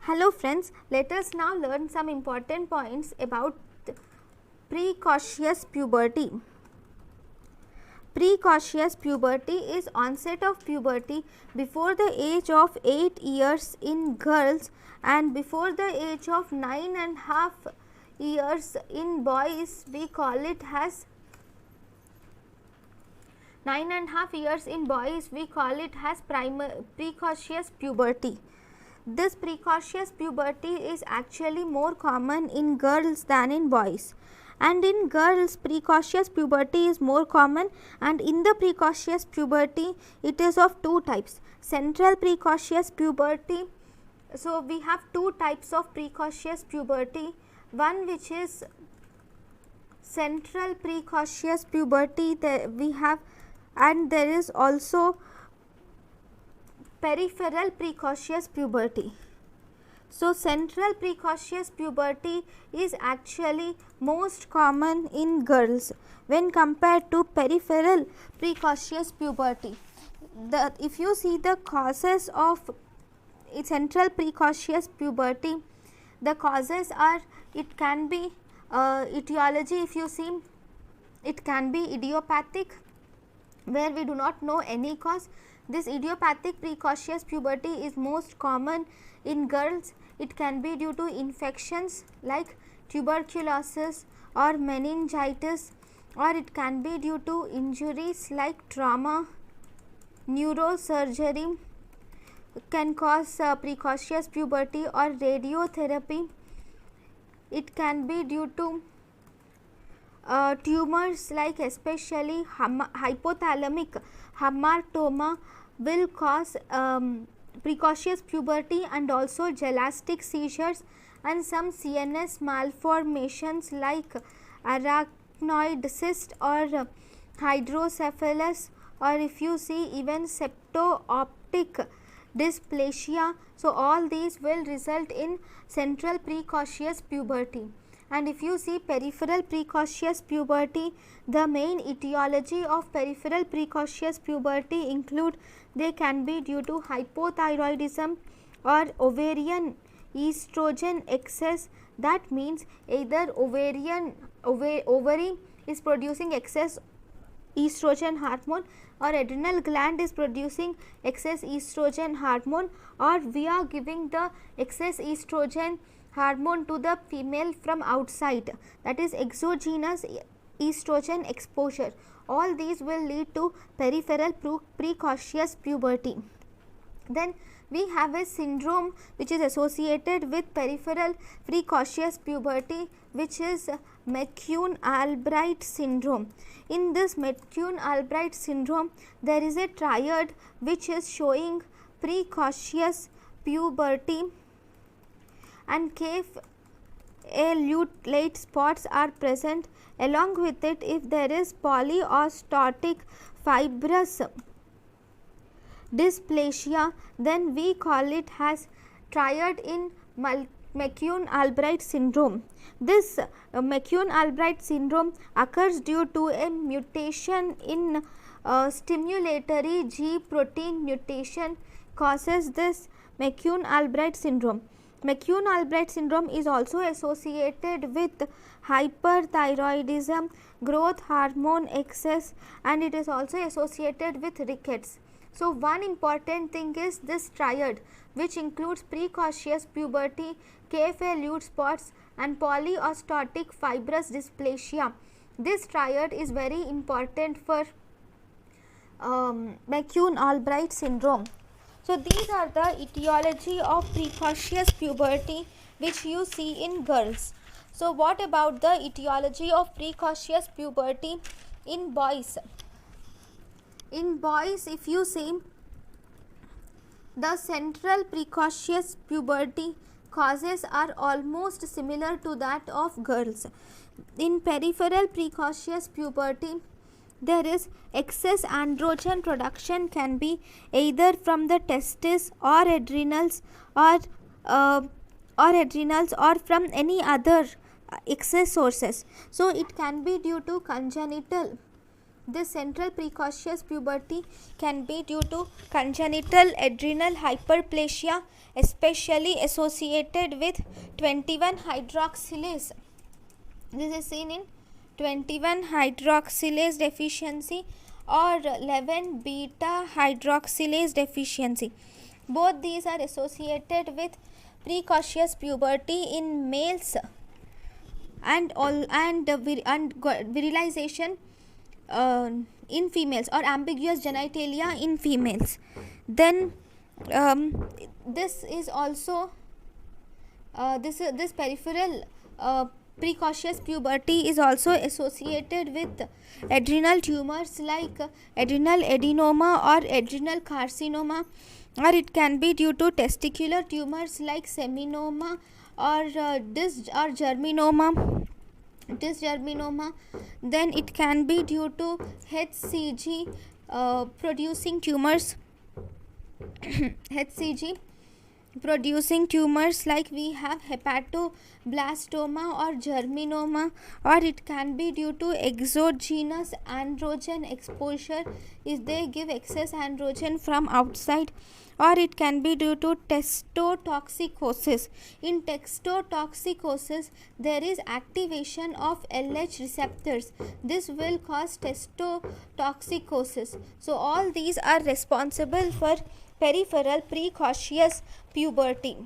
Hello friends, let us now learn some important points about precocious puberty. Precocious puberty is onset of puberty before the age of 8 years in girls and before the age of 9.5 years in boys. We call it as 9.5 years in boys, we call it as precocious puberty. This precocious puberty is actually more common in girls than in boys. And in girls, precocious puberty is more common, and in the precocious puberty, it is of two types. Central precocious puberty. So, we have two types of precocious puberty. One which is central precocious puberty that we have, and there is also peripheral precocious puberty. So, central precocious puberty is actually most common in girls when compared to peripheral precocious puberty. If you see the causes of central precocious puberty, the causes are, it can be etiology. If you see, it can be idiopathic, where we do not know any cause. This idiopathic precocious puberty is most common in girls. It can be due to infections like tuberculosis or meningitis, or it can be due to injuries like trauma. Neurosurgery can cause precocious puberty, or radiotherapy. It can be due to tumors like especially hypothalamic hamartoma will cause precocious puberty, and also gelastic seizures and some CNS malformations like arachnoid cyst or hydrocephalus, or if you see even septo-optic dysplasia. So, all these will result in central precocious puberty. And if you see peripheral precocious puberty, the main etiology of peripheral precocious puberty include, they can be due to hypothyroidism or ovarian estrogen excess. That means either ovary is producing excess estrogen hormone, or adrenal gland is producing excess estrogen hormone, or we are giving the excess estrogen hormone to the female from outside, that is exogenous estrogen exposure. All these will lead to peripheral precocious puberty. Then we have a syndrome which is associated with peripheral precocious puberty, which is McCune-Albright syndrome. In this McCune-Albright syndrome, there is a triad which is showing precocious puberty, and luteate spots are present. Along with it, if there is polyostotic fibrous dysplasia, then we call it as triad in McCune-Albright syndrome. This McCune-Albright syndrome occurs due to a mutation in stimulatory G protein mutation, causes this McCune-Albright syndrome. McCune-Albright syndrome is also associated with hyperthyroidism, growth hormone excess, and it is also associated with rickets. So, one important thing is this triad, which includes precocious puberty, KFA luteate spots, and polyostotic fibrous dysplasia. This triad is very important for McCune-Albright syndrome. So, these are the etiology of precocious puberty which you see in girls. So, what about the etiology of precocious puberty in boys? In boys, if you see, the central precocious puberty causes are almost similar to that of girls. In peripheral precocious puberty, there is excess androgen production, can be either from the testes or adrenals, or from any other excess sources. So, it can be due to congenital This central precocious puberty can be due to congenital adrenal hyperplasia, especially associated with 21 hydroxylase. This is seen in 21 hydroxylase deficiency or 11 beta hydroxylase deficiency. Both these are associated with precocious puberty in males and virilization in females, or ambiguous genitalia in females. Then this is also this peripheral precocious puberty is also associated with adrenal tumors like adrenal adenoma or adrenal carcinoma, or it can be due to testicular tumors like seminoma or dysgerminoma. Then it can be due to HCG producing tumors HCG producing tumors like we have hepatoblastoma or germinoma, or it can be due to exogenous androgen exposure if they give excess androgen from outside, or it can be due to testotoxicosis. In testotoxicosis, there is activation of LH receptors. This will cause testotoxicosis. So all these are responsible for peripheral precocious puberty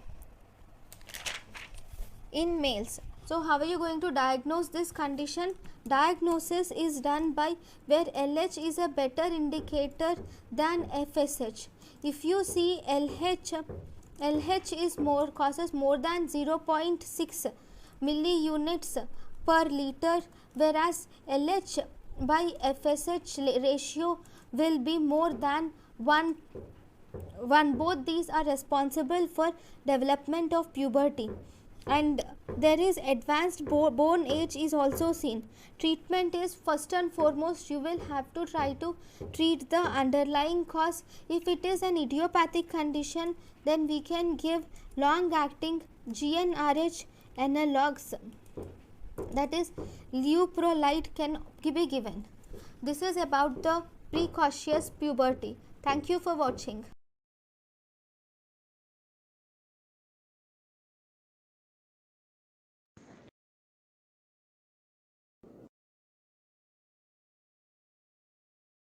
in males. So how are you going to diagnose this condition? Diagnosis is done by where LH is a better indicator than FSH. If you see LH is causes more than 0.6 milliunits per liter, whereas LH by FSH ratio will be more than 1. Both these are responsible for development of puberty, and there is advanced bone age is also seen. Treatment is first and foremost, you will have to try to treat the underlying cause. If it is an idiopathic condition, then we can give long acting GnRH analogs, that is leuprolide can be given. This is about the precocious puberty. Thank you for watching.